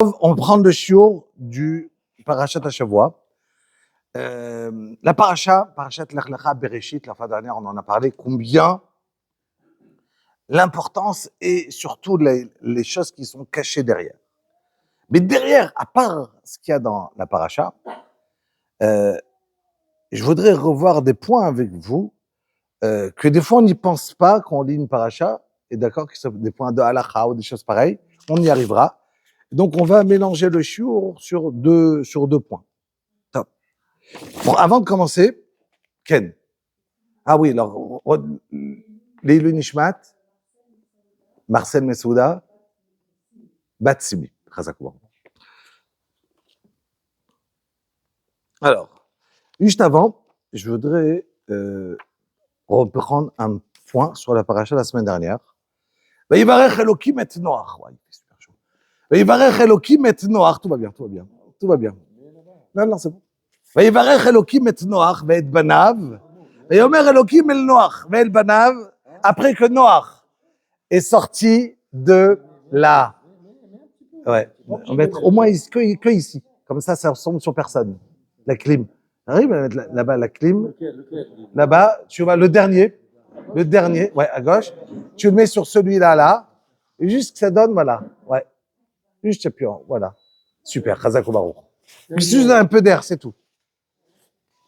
On prend le shiur du Parashat Hashavua. La Parashat Lech Lecha Bereshit, la fois dernière, on en a parlé, combien l'importance et surtout les choses qui sont cachées derrière. Mais derrière, à part ce qu'il y a dans la Parashat, je voudrais revoir des points avec vous que des fois on n'y pense pas quand on lit une Parashat, et d'accord, que ce sont des points de halakha ou des choses pareilles, on y arrivera. Donc, on va mélanger le shiur sur deux points. Top. Bon, avant de commencer, Ken. Ah oui, alors, Leilu Nishmat, Marcel Messouda, Batsimi. Alors, juste avant, je voudrais reprendre un point sur la paracha de la semaine dernière. Vayivarech Elokim et Noach. Ouais, super chaud. Vayivarech Elokim et Noach. Tout va bien, tout va bien. Tout va bien. Non, c'est bon. ויברך אלוקים את נוח ואת בניו, ויאמר אלוקים אל נוח ואל בניו, après que Noach est sorti de la... Ouais, on va être au moins que ici, comme ça ressemble sur personne. La clim. Arrive à mettre là-bas la clim. Là-bas, tu vois le dernier, ouais, à gauche, tu le mets sur celui-là, là, et juste que ça donne, voilà, ouais. Juste et puis, voilà. Super, Chazak ou Baruch. Juste un peu d'air, c'est tout.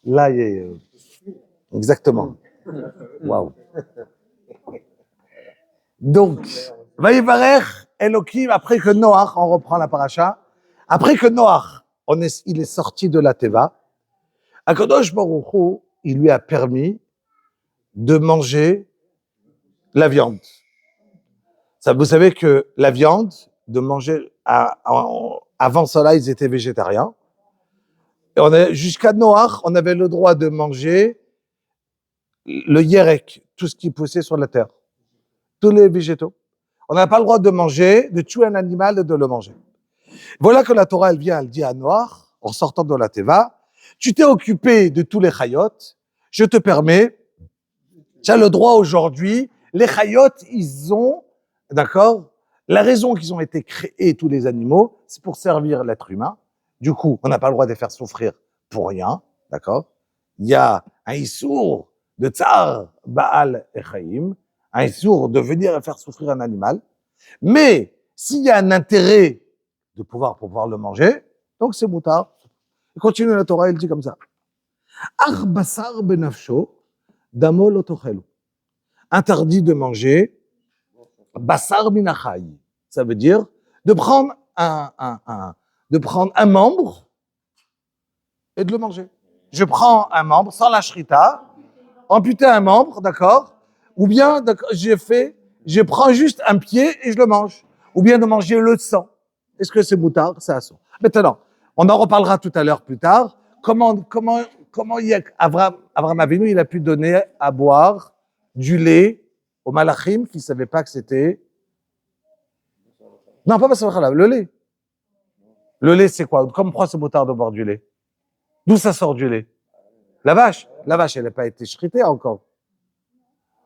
Là, il y a... Exactement. Waouh. Donc, Vayivarech Elokim, après que Noach, on reprend la paracha, après que Noach, il est sorti de la Teva, Akadosh Baruch Hu, il lui a permis de manger la viande. Ça, vous savez que la viande, de manger, avant cela, ils étaient végétariens. Et jusqu'à Noach, on avait le droit de manger le yerek, tout ce qui poussait sur la terre, tous les végétaux. On n'a pas le droit de manger, de tuer un animal et de le manger. Voilà que la Torah, elle vient, elle dit à Noach, en sortant de la Teva, tu t'es occupé de tous les chayot, je te permets, tu as le droit aujourd'hui, les chayot, ils ont, d'accord, la raison qu'ils ont été créés, tous les animaux, c'est pour servir l'être humain. Du coup, on n'a pas le droit de les faire souffrir pour rien, d'accord. Il y a un issour de tsar, Baal et Chaim, un issour de venir faire souffrir un animal. Mais s'il y a un intérêt de pouvoir le manger, donc c'est moutard. Il continue la Torah, il dit comme ça. Ach basar benafsho, damo lo tochelu. Interdit de manger basar minachai. Ça veut dire de prendre un membre et de le manger. Je prends un membre sans la shrita, amputer un membre, d'accord? Ou bien, je prends juste un pied et je le mange. Ou bien de manger le sang. Est-ce que c'est moutard? C'est assaut. Maintenant, on en reparlera tout à l'heure plus tard. Comment Abraham Avinu, il a pu donner à boire du lait aux malachim qui ne savaient pas que c'était... Non, pas le lait. Le lait, c'est quoi? Pourquoi c'est moutard de boire du lait? D'où ça sort du lait? La vache, elle n'a pas été shritée encore.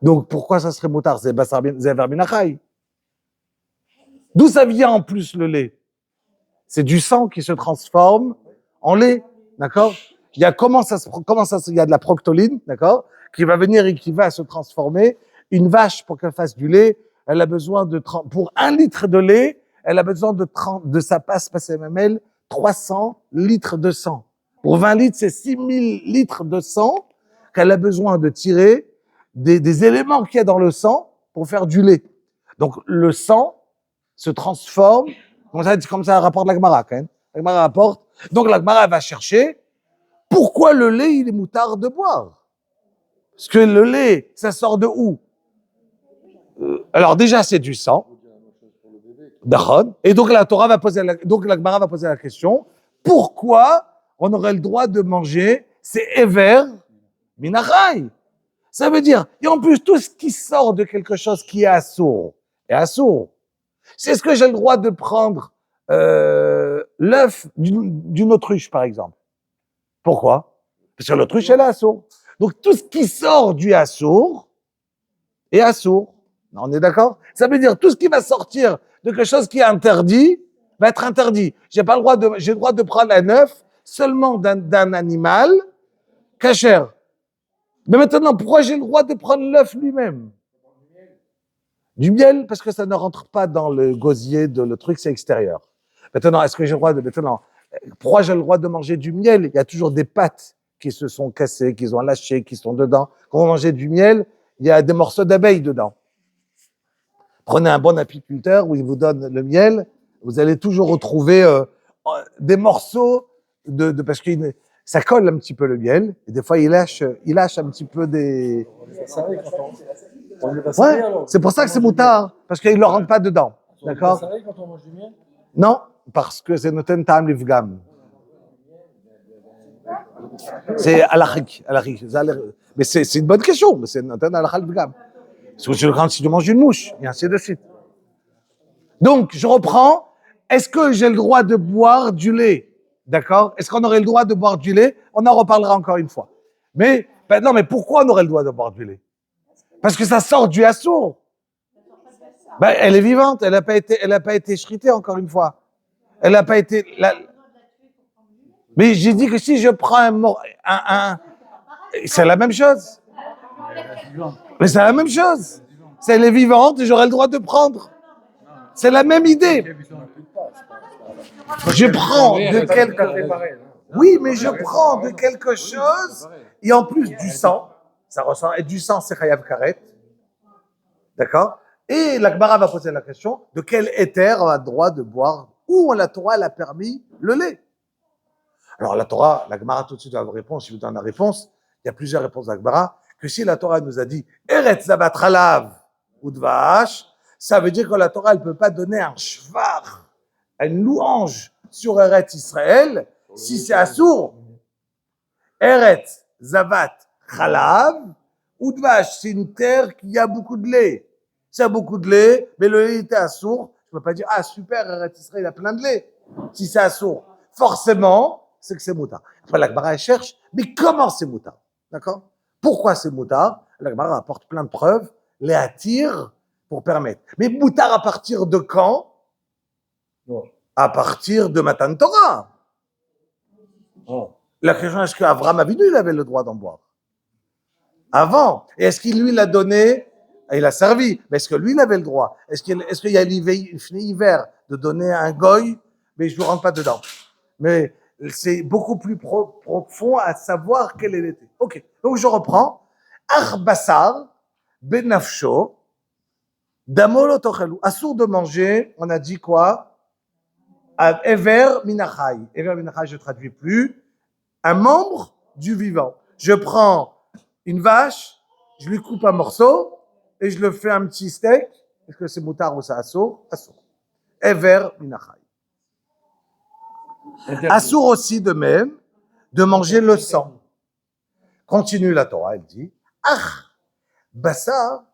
Donc, pourquoi ça serait moutard? C'est Zever Minachai. D'où ça vient en plus le lait? C'est du sang qui se transforme en lait, d'accord? Il y a il y a de la proctoline, d'accord? Qui va venir et qui va se transformer. Une vache, pour qu'elle fasse du lait, elle a besoin pour 1 litre de lait, elle a besoin de sa passe mamelle, 300 litres de sang. Pour 20 litres, c'est 6000 litres de sang qu'elle a besoin de tirer des éléments qu'il y a dans le sang pour faire du lait. Donc, le sang se transforme, comme ça rapporte la Gemara, quand même. La Gemara rapporte. Donc, la Gemara va chercher pourquoi le lait, il est moutard de boire. Parce que le lait, ça sort de où? Alors, déjà, c'est du sang. D'accord. Et donc, la Gemara va poser la question, pourquoi on aurait le droit de manger ces Ever Minachai? Ça veut dire, et en plus, tout ce qui sort de quelque chose qui est assourd, est assourd. C'est ce que j'ai le droit de prendre l'œuf d'une autruche, par exemple. Pourquoi? Parce que l'autruche, elle est assourd. Donc, tout ce qui sort du assourd est assourd. On est d'accord? Ça veut dire, tout ce qui va sortir de quelque chose qui est interdit, va être interdit. J'ai le droit de prendre un œuf seulement d'un animal cachère. Mais maintenant, pourquoi j'ai le droit de prendre l'œuf lui-même? Du miel, parce que ça ne rentre pas dans le gosier de le truc, c'est extérieur. Maintenant, est-ce que j'ai le droit de... Maintenant, pourquoi j'ai le droit de manger du miel? Il y a toujours des pâtes qui se sont cassées, qui ont lâché, qui sont dedans. Quand vous mangez du miel, il y a des morceaux d'abeilles dedans. Prenez un bon apiculteur où il vous donne le miel, vous allez toujours retrouver des morceaux parce que ça colle un petit peu le miel, et des fois il lâche un petit peu des... Ouais, c'est pour ça que c'est moutard, parce qu'il ne le rentre pas dedans. D'accord? Quand on mange du miel? Non, parce que c'est noten tam livgam. C'est alachik. Mais c'est une bonne question, mais c'est noten alachal livgam. Si tu manges une mouche, et ainsi de suite. Donc, je reprends. Est-ce que j'ai le droit de boire du lait? D'accord? Est-ce qu'on aurait le droit de boire du lait? On en reparlera encore une fois. Mais, non, mais pourquoi on aurait le droit de boire du lait? Parce que ça sort du assour. Elle est vivante, elle n'a pas été shritée, encore une fois. Elle n'a pas été... Mais j'ai dit que si je prends c'est la même chose. Mais c'est la même chose. Si elle est vivante, j'aurais le droit de prendre. C'est la même idée. Je prends de quelque... Oui, mais je prends de quelque chose, et en plus du sang, ça ressent, et du sang, c'est chayav karet. D'accord? Et la Gemara va poser la question, de quel éther on a le droit de boire, où la Torah elle a permis le lait? Alors la Torah, la Gemara tout de suite va vous répondre, si vous donnez la réponse, il y a plusieurs réponses de la Gemara, que si la Torah nous a dit « Eretz zabat halav ou dvash », ça veut dire que la Torah, elle ne peut pas donner un shvar, une louange sur Eretz Israël, si c'est assour. Eretz zabat halav ou dvash, c'est une terre qui a beaucoup de lait. S'il y a beaucoup de lait, mais le lait était assour, je ne peux pas dire « Ah super, Eretz Israël il a plein de lait ». Si c'est assour, forcément, c'est que c'est moutard. Après, la Gemara cherche, mais comment c'est moutard? D'accord? Pourquoi c'est moutard? La Gemara apporte plein de preuves, les attire pour permettre. Mais moutard à partir de quand? À partir de Matan Torah. La question, est-ce qu'Avraham Avinu, il avait le droit d'en boire? Avant. Et est-ce qu'il lui l'a donné? Il a servi. Mais est-ce que lui, il avait le droit? Est-ce qu'il y a l'hiver de donner un goy? Mais je ne rentre pas dedans. Mais c'est beaucoup plus profond à savoir quel elle était. Ok, donc je reprends. Arbassar, benafsho, damolo tochelu. Assour de manger, on a dit quoi? Ever minachai. Ever minachai, je ne traduis plus. Un membre du vivant. Je prends une vache, je lui coupe un morceau et je le fais un petit steak. Est-ce que c'est moutard ou c'est assour? Assour. Ever minachai. Assour aussi de même de manger le sang. Continue la Torah, elle dit, Bassar,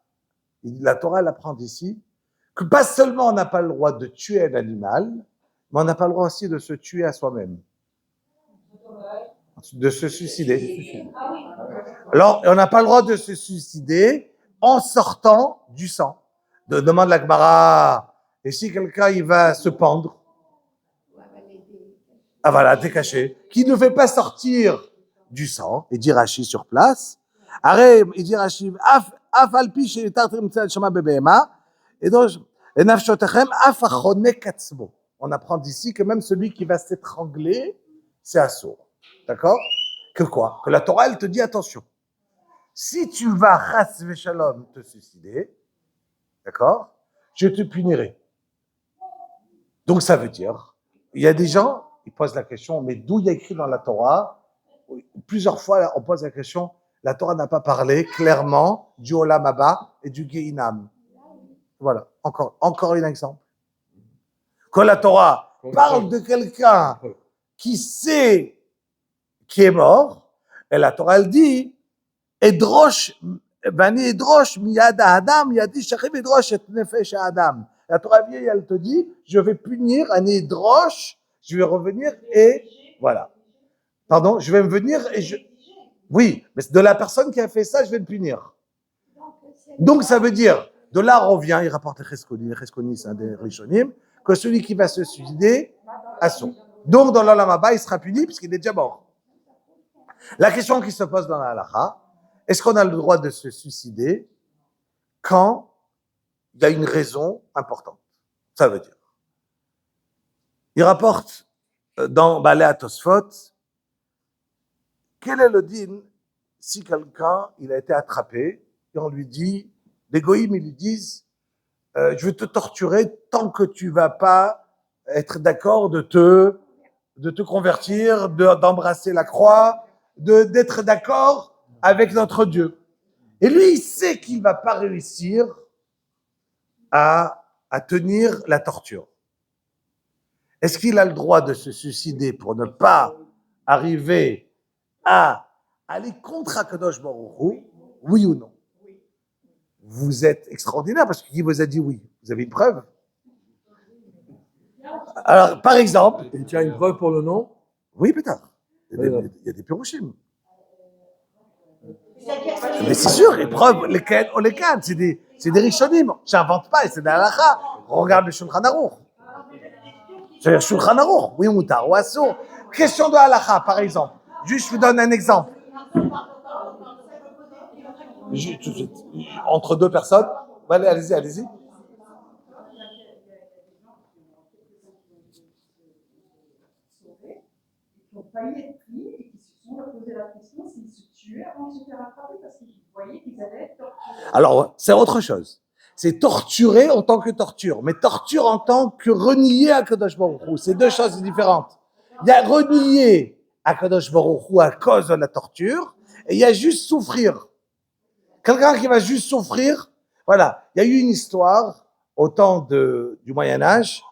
la Torah elle apprend ici que pas seulement on n'a pas le droit de tuer un animal, mais on n'a pas le droit aussi de se tuer à soi-même, de se suicider. Alors, on n'a pas le droit de se suicider en sortant du sang. Demande la Gemara, et si quelqu'un il va se pendre? Ah voilà, décaché, qui ne fait pas sortir du sang, et dit Rashi sur place, arrête, il dit Rashi, af alpi chez tartrim tzad shama bebema, et donc, nafshotechem af achone katzmo. On apprend d'ici que même celui qui va s'étrangler, c'est assourd. D'accord? Que quoi? Que la Torah, elle te dit attention. Si tu vas, chas v'shalom, te suicider, d'accord? Je te punirai. Donc ça veut dire, il y a des gens, ils posent la question, mais d'où il y a écrit dans la Torah? Plusieurs fois, on pose la question, la Torah n'a pas parlé clairement du Olam Haba et du Gehinam. Voilà, encore un exemple. Quand la Torah parle de quelqu'un qui sait qui est mort, et la Torah elle dit, Edrosh, Bani Edrosh, miyada Adam, yadi shachim Edrosh et nefesh Adam. La Torah vieille, elle te dit, je vais punir un Edrosh, je vais revenir et voilà. Pardon, je vais me venir et je... Oui, mais de la personne qui a fait ça, je vais le punir. Donc ça veut dire, de là on revient, il rapporte Cheskoni, c'est un des Rishonim, que celui qui va se suicider assourd. Donc, dans l'Olam Haba, il sera puni puisqu'il est déjà mort. La question qui se pose dans la halakha, est-ce qu'on a le droit de se suicider quand il y a une raison importante? Ça veut dire. Il rapporte dans Balei HaTosfot, quel est le din si quelqu'un il a été attrapé et on lui dit, les goïms ils lui disent, je vais te torturer tant que tu vas pas être d'accord de te convertir, d'embrasser la croix, d'être d'accord avec notre Dieu. Et lui, il sait qu'il va pas réussir à tenir la torture. Est-ce qu'il a le droit de se suicider pour ne pas arriver à aller contre Akadosh Baruch Hu, oui ou non? Vous êtes extraordinaire parce que qui vous a dit oui? Vous avez une preuve? Alors, par exemple... Et tu as une preuve pour le nom? Oui, peut-être. Il y a des pirouchim. Mais c'est sûr, les preuves, lesquelles, on les cadre, c'est des rishonim. J'invente pas, c'est des halakha. On regarde le Shulchan Aruch. C'est-à-dire Shulchan Aruch, oui, moutar ou assour. Question de halakha, par exemple. Juste, je vous donne un exemple. Tout de suite. Entre deux personnes. Allez, allez-y. Qui n'ont failli être pris et qui se sont posé la question s'ils se tuaient avant de se faire attraper parce qu'ils voyaient qu'ils allaient être torturés. Alors, c'est autre chose. C'est torturer en tant que torture, mais torture en tant que renier Akadosh Baruch Hu. C'est deux choses différentes. Il y a renier Akadosh Baruch Hu à cause de la torture, et il y a juste souffrir. Quelqu'un qui va juste souffrir, voilà. Il y a eu une histoire au temps du Moyen-Âge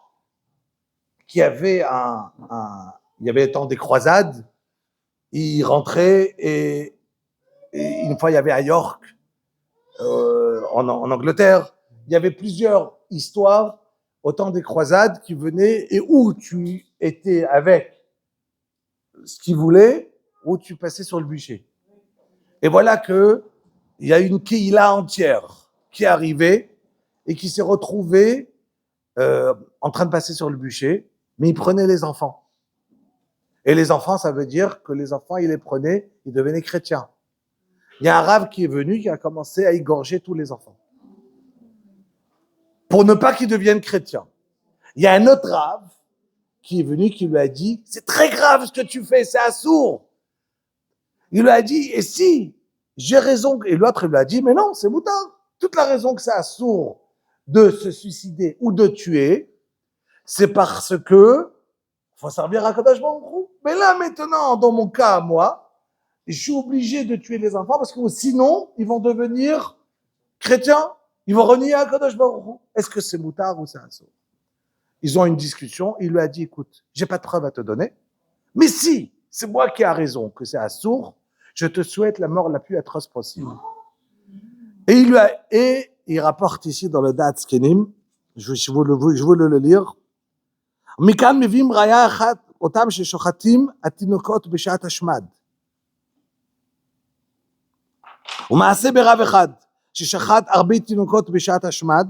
qui avait il y avait le temps des croisades. Il rentrait et une fois il y avait à York, en Angleterre, il y avait plusieurs histoires au temps des croisades qui venaient et où tu étais avec ce qu'ils voulaient, où tu passais sur le bûcher. Et voilà que il y a une Kehila entière qui est arrivée et qui s'est retrouvée en train de passer sur le bûcher, mais ils prenaient les enfants. Et les enfants, ça veut dire que les enfants, ils les prenaient, ils devenaient chrétiens. Il y a un rave qui est venu, qui a commencé à égorger tous les enfants. Pour ne pas qu'ils deviennent chrétiens. Il y a un autre rave qui est venu, qui lui a dit, c'est très grave ce que tu fais, c'est assourd. Il lui a dit, et si j'ai raison, et l'autre lui a dit, mais non, c'est moutard. Toute la raison que c'est assourd de se suicider ou de tuer, c'est parce que faut servir à Kadosh Baruch Hu. Mais là, maintenant, dans mon cas à moi, je suis obligé de tuer les enfants parce que sinon, ils vont devenir chrétiens. Ils vont renier à Kadosh Baruch Hu. Est-ce que c'est moutard ou c'est assourd? Ils ont une discussion. Il lui a dit, écoute, j'ai pas de preuve à te donner. Mais si c'est moi qui ai raison que c'est assourd, je te souhaite la mort la plus atroce possible. Et il rapporte ici dans le Dat Skenim, je veux le lire, מכאן מביאים ראיה אחת, אותם ששוחטים התינוקות בשעת השמד. ומעשה ברב אחד, ששחט הרבה תינוקות בשעת השמד,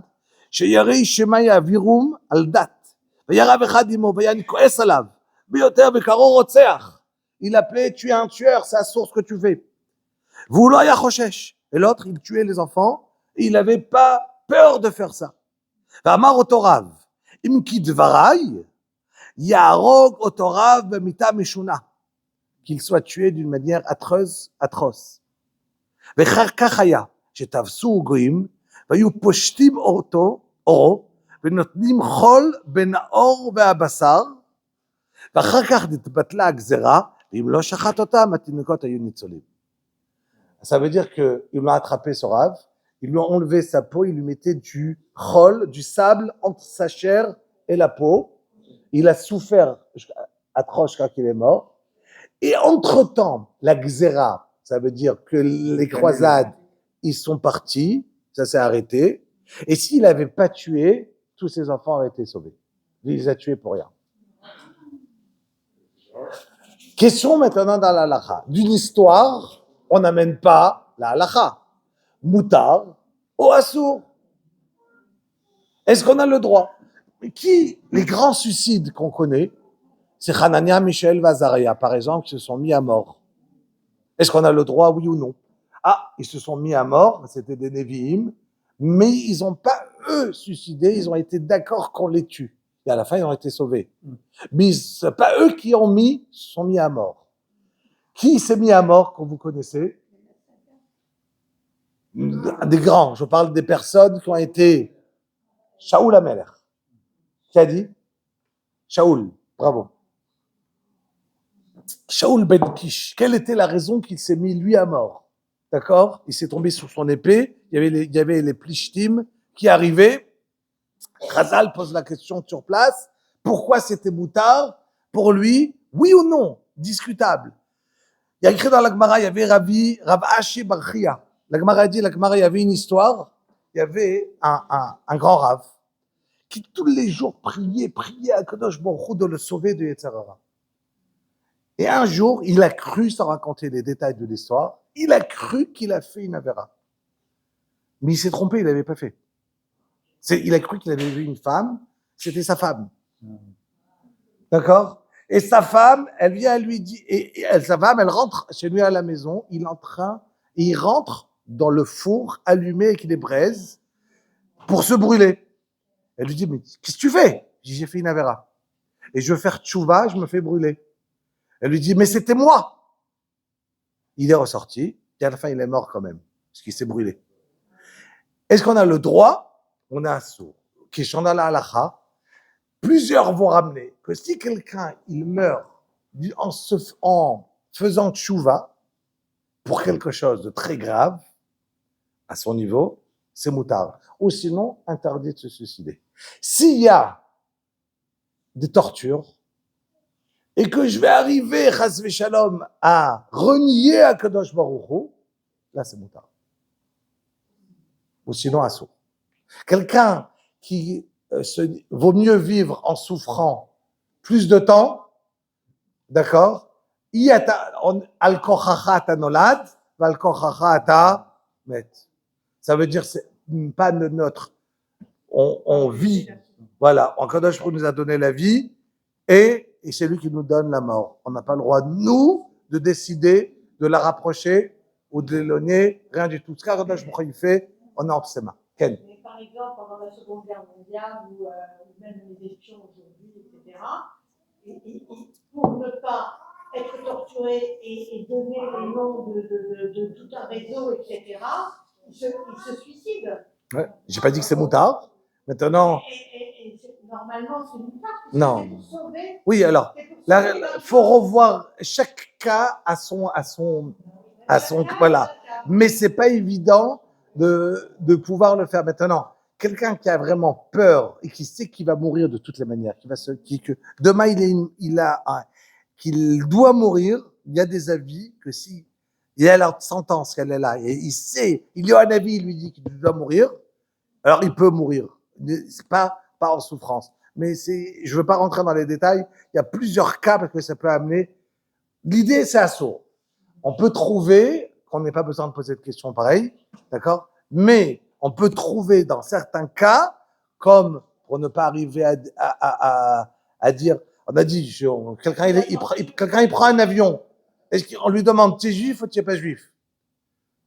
שיראי שמא יעבירום על דת. והיה רב אחד עמו, והיה כועס עליו, ביותר בקרו רוצח. Il appelait tuer un tueur, c'est la source que tu fais. והוא לא היה חושש. Et l'autre, il tuait les enfants, et il n'avait pas peur de faire ça. ואמר אותו רב, אם כי דבריי, Yarog otorav b'mita mishuna, qu'il soit tué d'une manière atroce. V'char kach haya, shetavsu goyim, v'ayu poshtim oro, v'notnim chol ben haor ve'habasar, v'achar kach nitbatla hagzera, v'im lo shachat otam, hatinokot hayu nitzolim. Ça veut dire que ils l'ont attrapé ce rave, ils lui ont enlevé sa peau, ils lui mettaient du chol, du sable entre sa chair et la peau. Il a souffert atroce quand il est mort. Et entre-temps, la xéra, ça veut dire que les croisades, ils sont partis, ça s'est arrêté. Et s'il n'avait pas tué, tous ses enfants auraient été sauvés. Il les a tués pour rien. Question maintenant dans la halakha. D'une histoire, on n'amène pas la halakha. Moutar ou assour. Est-ce qu'on a le droit? les grands suicides qu'on connaît, c'est Hanania, Michel, Vazaria, par exemple, qui se sont mis à mort. Est-ce qu'on a le droit, oui ou non? Ah, ils se sont mis à mort, c'était des Nevi'im, mais ils n'ont pas, eux, suicidé, ils ont été d'accord qu'on les tue. Et à la fin, ils ont été sauvés. Mais ce n'est pas eux qui se sont mis à mort. Qui s'est mis à mort, que vous connaissez? Des grands. Je parle des personnes qui ont été Shaoul Ameler. Qui a dit? Shaoul, bravo. Shaoul ben Kish. Quelle était la raison qu'il s'est mis, lui, à mort? D'accord? Il s'est tombé sur son épée. Il y avait les Plishtim qui arrivaient. Khazal pose la question sur place. Pourquoi c'était moutard? Pour lui, oui ou non? Discutable. Il y a écrit dans la Gemara, il y avait Rav Ashi Bar Chia. La Gemara dit, il y avait une histoire. Il y avait un grand Rav qui tous les jours priait à Kadosh Baruch Hu de le sauver de Yetzer Hara. Et un jour, il a cru, sans raconter les détails de l'histoire, il a cru qu'il a fait une avéra. Mais il s'est trompé, il l'avait pas fait. Il a cru qu'il avait vu une femme, c'était sa femme. D'accord? Et sa femme, elle vient lui dire, sa femme, elle rentre chez lui à la maison, il rentre dans le four allumé avec les braises pour se brûler. Elle lui dit, mais qu'est-ce que tu fais? J'ai fait une avéra. Et je veux faire tchouva, je me fais brûler. Elle lui dit, mais c'était moi. Il est ressorti, et à la fin, il est mort quand même, parce qu'il s'est brûlé. Est-ce qu'on a le droit? On a un sourd, qui est chandala halacha. Plusieurs vont ramener que si quelqu'un, il meurt en faisant tchouva pour quelque chose de très grave, à son niveau, c'est moutard. Ou sinon, interdit de se suicider. S'il y a des tortures, et que je vais arriver, chas v'shalom, à renier à Kadosh Baruch Hu, là c'est moutard. Ou sinon, assourd. Quelqu'un qui vaut mieux vivre en souffrant plus de temps, d'accord? Al kochacha ata nolad, val kochacha ata met. Ça veut dire c'est pas notre. On vit, voilà. Kadosh Baruch Hu nous a donné la vie et c'est lui qui nous donne la mort. On n'a pas le droit, nous, de décider de la rapprocher ou de l'éloigner, rien du tout. Ce qu'Akadosh Baruch Hu il fait, on est entre ses mains. Ken. Mais par exemple, pendant la Seconde Guerre mondiale, ou même les espions aujourd'hui, etc., et pour ne pas être torturé et donner le nom de tout un réseau, etc., ils se suicident. Ouais. J'ai pas dit que c'est moutard. Maintenant. Et normalement, c'est moutard. Non. C'est pour sauver. Oui, alors, il faut revoir chaque cas à son, voilà. Mais c'est pas évident de pouvoir le faire maintenant. Quelqu'un qui a vraiment peur et qui sait qu'il va mourir de toutes les manières, que demain qu'il doit mourir, il y a des avis que si il y a la sentence qu'elle est là et il sait, il y a un avis, il lui dit qu'il doit mourir, alors il peut mourir. C'est pas en souffrance. Mais je veux pas rentrer dans les détails. Il y a plusieurs cas parce que ça peut amener. L'idée, c'est assaut. On peut trouver, qu'on n'ait pas besoin de poser de questions pareilles, d'accord? Mais on peut trouver dans certains cas, comme pour ne pas arriver à dire, on a dit, quelqu'un il prend un avion, est-ce qu'on lui demande, tu es juif ou tu n'es pas juif?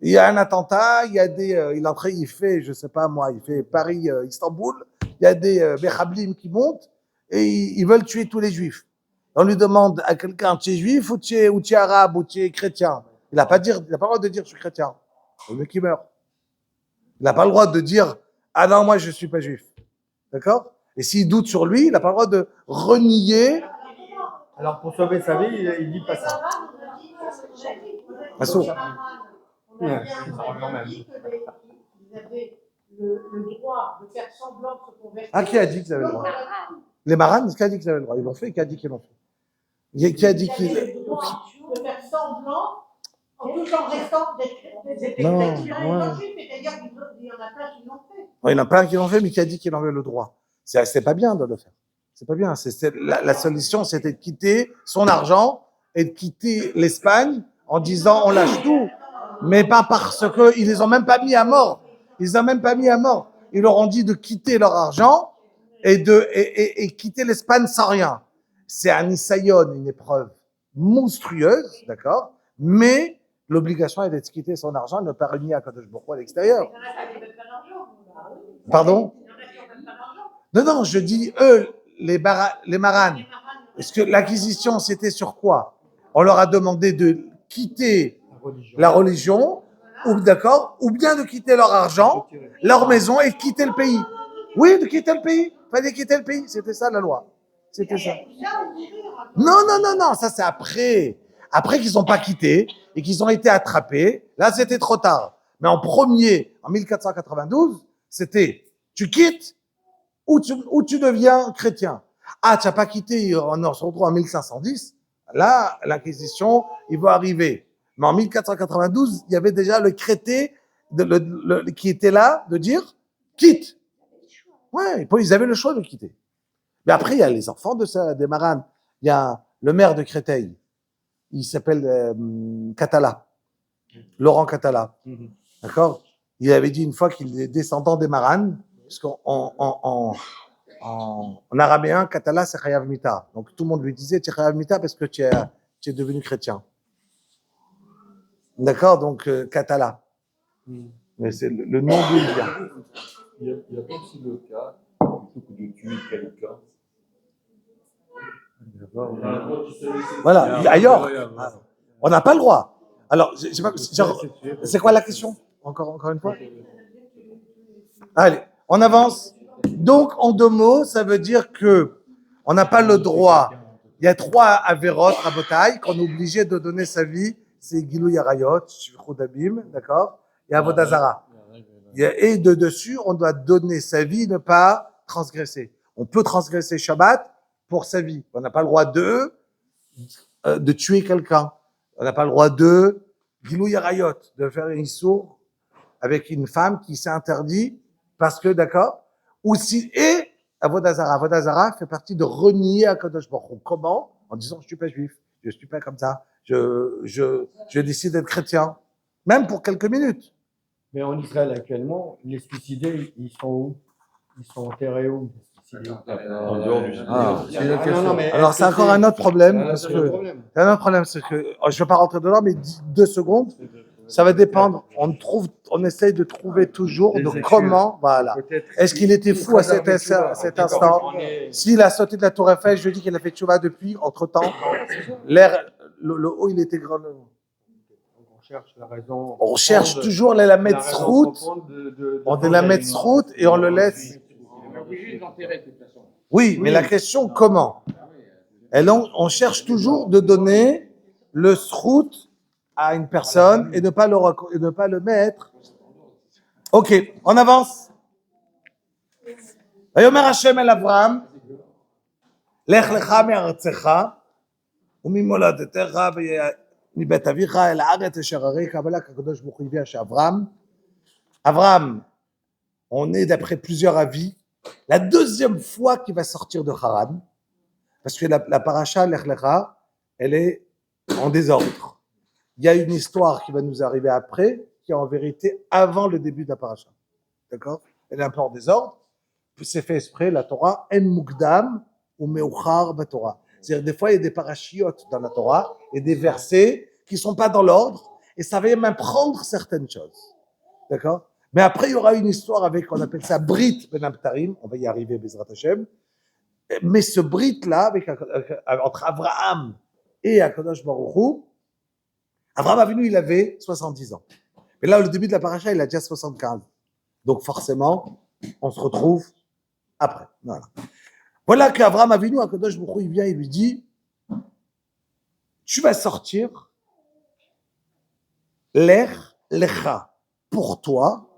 Il y a un attentat, il fait, je sais pas moi, il fait Paris-Istanbul, il y a des Mechablim qui montent et ils veulent tuer tous les juifs. On lui demande à quelqu'un, tu es juif ou tu es arabe ou tu es chrétien? Il n'a pas le droit de dire je suis chrétien. Le mec qui meurt. Il n'a pas le droit de dire ah non, moi je ne suis pas juif. D'accord? Et s'il doute sur lui, il n'a pas le droit de renier. Alors pour sauver sa vie, il dit pas ça. Assaut. On a bien dit qu'ils avaient le droit de faire semblant de se convertir. Ah, qui a dit qu'ils avaient le droit? Les marans, qui a dit qu'ils avaient le droit? Ils l'ont fait, qui a dit qu'ils l'ont fait? Qui a dit qu'ils avaient le droit de faire semblant en tout en restant d'être Non, exactement juifs, c'est-à-dire qu'il y en a plein qui l'ont fait. Il y en a plein qui l'ont fait, mais qui a dit qu'ils en avaient le droit? C'est pas bien de le faire. C'est pas bien. La solution, c'était de quitter son argent et de quitter l'Espagne en disant on lâche tout. Mais pas parce que ils les ont même pas mis à mort. Ils les ont même pas mis à mort. Ils leur ont dit de quitter leur argent et quitter l'Espagne sans rien. C'est un isayon, une épreuve monstrueuse, d'accord? Mais l'obligation est de quitter son argent, ne pas renier à Kadosh Baruch Hu à l'extérieur. Pardon? Non, je dis eux, les maranes. Parce que l'acquisition, c'était sur quoi? On leur a demandé de quitter la religion, ou d'accord, ou bien de quitter leur argent, leur maison et de quitter le pays. Oui, de quitter le pays. Fallait quitter le pays. C'était ça la loi. C'était ça. Non, ça c'est après. Après qu'ils n'ont pas quitté et qu'ils ont été attrapés, là c'était trop tard. Mais en premier, en 1492, c'était tu quittes ou tu deviens chrétien. Ah, tu n'as pas quitté, on se retrouve en 1510. Là, l'inquisition, il va arriver. Mais en 1492, il y avait déjà le crété qui était là de dire quitte. Ouais, ils avaient le choix de quitter. Mais après, il y a les enfants des maranes. Il y a le maire de Créteil. Il s'appelle Catala. Laurent Catala. D'accord? Il avait dit une fois qu'il est descendant des maranes, parce qu'en araméen, Catala, c'est Chayav Mita. Donc tout le monde lui disait, tu es Chayav Mita parce que tu es devenu chrétien. D'accord? Donc Catala. Mais c'est le nom d'où il vient. Il n'y a pas aussi le cas, plutôt que de tuer quelqu'un. Voilà, ailleurs. On n'a pas le droit. Alors, je sais pas, c'est quoi la question? Encore une fois? Allez, on avance. Donc, en 2 mots, ça veut dire que on n'a pas le droit. Il y a 3 avérotes, rabotaï, qu'on est obligé de donner sa vie. C'est Gilou Yarayot, Shvichut Abim, d'accord? Et Avodazara. Et de dessus, on doit donner sa vie, ne pas transgresser. On peut transgresser Shabbat pour sa vie. On n'a pas le droit de tuer quelqu'un. On n'a pas le droit de Gilou Yarayot, de faire un issour avec une femme qui s'est interdit parce que, d'accord? Aussi, et Avodazara. Avodazara fait partie de renier à Kadosh Baruch Hu. Comment? En disant, je suis pas juif, je suis pas comme ça, je décide d'être chrétien. Même pour quelques minutes. Mais en Israël actuellement, les suicidés, ils sont où? Ils sont enterrés où? En dehors du Alors, c'est encore un autre problème. Parce c'est que, le problème. c'est un autre problème, c'est que, je ne vais pas rentrer dedans, mais 2 secondes, ça va dépendre. On essaye de trouver toujours de comment, voilà. Est-ce qu'il était fou à cet instant? S'il a sauté de la tour Eiffel, je dis qu'il a fait tchouva depuis, entre-temps. Le haut, il était grand. On cherche la raison. On cherche toujours la Metzrout. On est la Metzrout et on le laisse. Oui, mais la question, comment? Et donc, on cherche toujours de donner le srout à une personne et ne pas le mettre. Ok, on avance. Vayomer Hashem el Avraham, Lech lecha me'artzecha, umimoladetecha מבית אביך אל הארץ אשר אראך ולך הקדוש ברוך הוא הביא שאברהם. Abraham, on est d'après plusieurs avis, la 2e fois qu'il va sortir de Haran, parce que la paracha Lech Lecha, elle est en désordre. Il y a une histoire qui va nous arriver après, qui est en vérité avant le début de la paracha. D'accord? Elle est un peu en désordre. C'est fait exprès, la Torah, En Mukdam ou Meuchar Batorah. C'est-à-dire, des fois, il y a des parachiotes dans la Torah et des versets qui ne sont pas dans l'ordre et ça va même prendre certaines choses. D'accord? Mais après, il y aura une histoire avec, on appelle ça Brit Ben Abtarim. On va y arriver, Bezrat Hashem. Mais ce Brit-là, entre Abraham et Akadosh Baruch Hu, Abraham Avinu, il avait 70 ans. Mais là, au début de la paracha, il a déjà 75. Donc, forcément, on se retrouve après. Voilà qu'Abraham Avinu, Akadosh Baruch Hu, il vient et lui dit, tu vas sortir l'air, lecha, pour toi,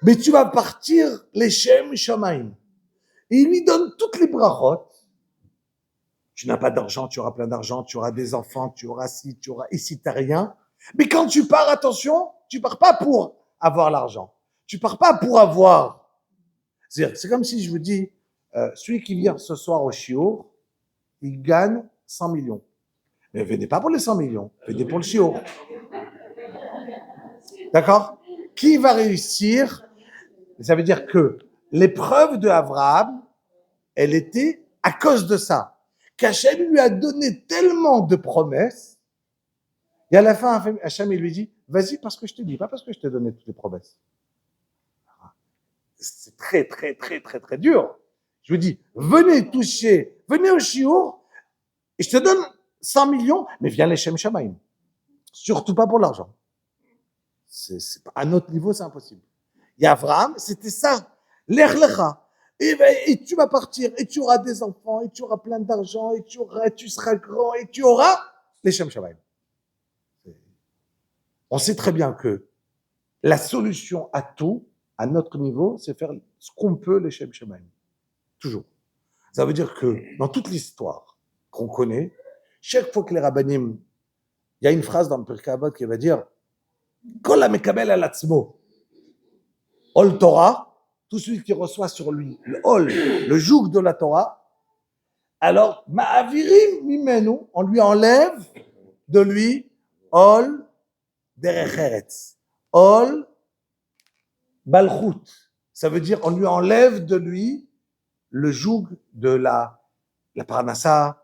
mais tu vas partir l'Eshem Shamaim. Et il lui donne toutes les brachot. Tu n'as pas d'argent, tu auras plein d'argent, tu auras des enfants, tu auras ci, tu auras ici, tu n'as rien. Mais quand tu pars, attention, tu pars pas pour avoir l'argent. Tu pars pas pour avoir. C'est comme si je vous dis, celui qui vient ce soir au Shiur, il gagne 100 millions. Mais venez pas pour les 100 millions, venez pour le Shiur. D'accord? Qui va réussir? Ça veut dire que l'épreuve de Abraham, elle était à cause de ça. Qu'Hachem lui a donné tellement de promesses, et à la fin, Hachem, il lui dit, vas-y parce que je te dis, pas parce que je t'ai donné toutes les promesses. C'est très, très, très, très, très dur. Je vous dis, venez au Chiour, et je te donne 100 millions, mais viens les Shem Shamaim. Surtout pas pour l'argent. À notre niveau, c'est impossible. Et Abraham, c'était ça. L'ech lecha. Et tu vas partir, et tu auras des enfants, et tu auras plein d'argent, et tu seras grand, et tu auras les Shem Shamaim. On sait très bien que la solution à tout, à notre niveau, c'est faire ce qu'on peut les Shem Shamaim. Toujours. Ça veut dire que dans toute l'histoire qu'on connaît, chaque fois que les rabbanim, il y a une phrase dans le Pirkei Avot qui va dire Kol hamekabel al atzmo ol Torah, tout celui qui reçoit sur lui le joug de la Torah, alors ma'avirim mimenu, on lui enlève de lui ol derech eretz, ol balchut. Ça veut dire on lui enlève de lui le joug de la parnassa,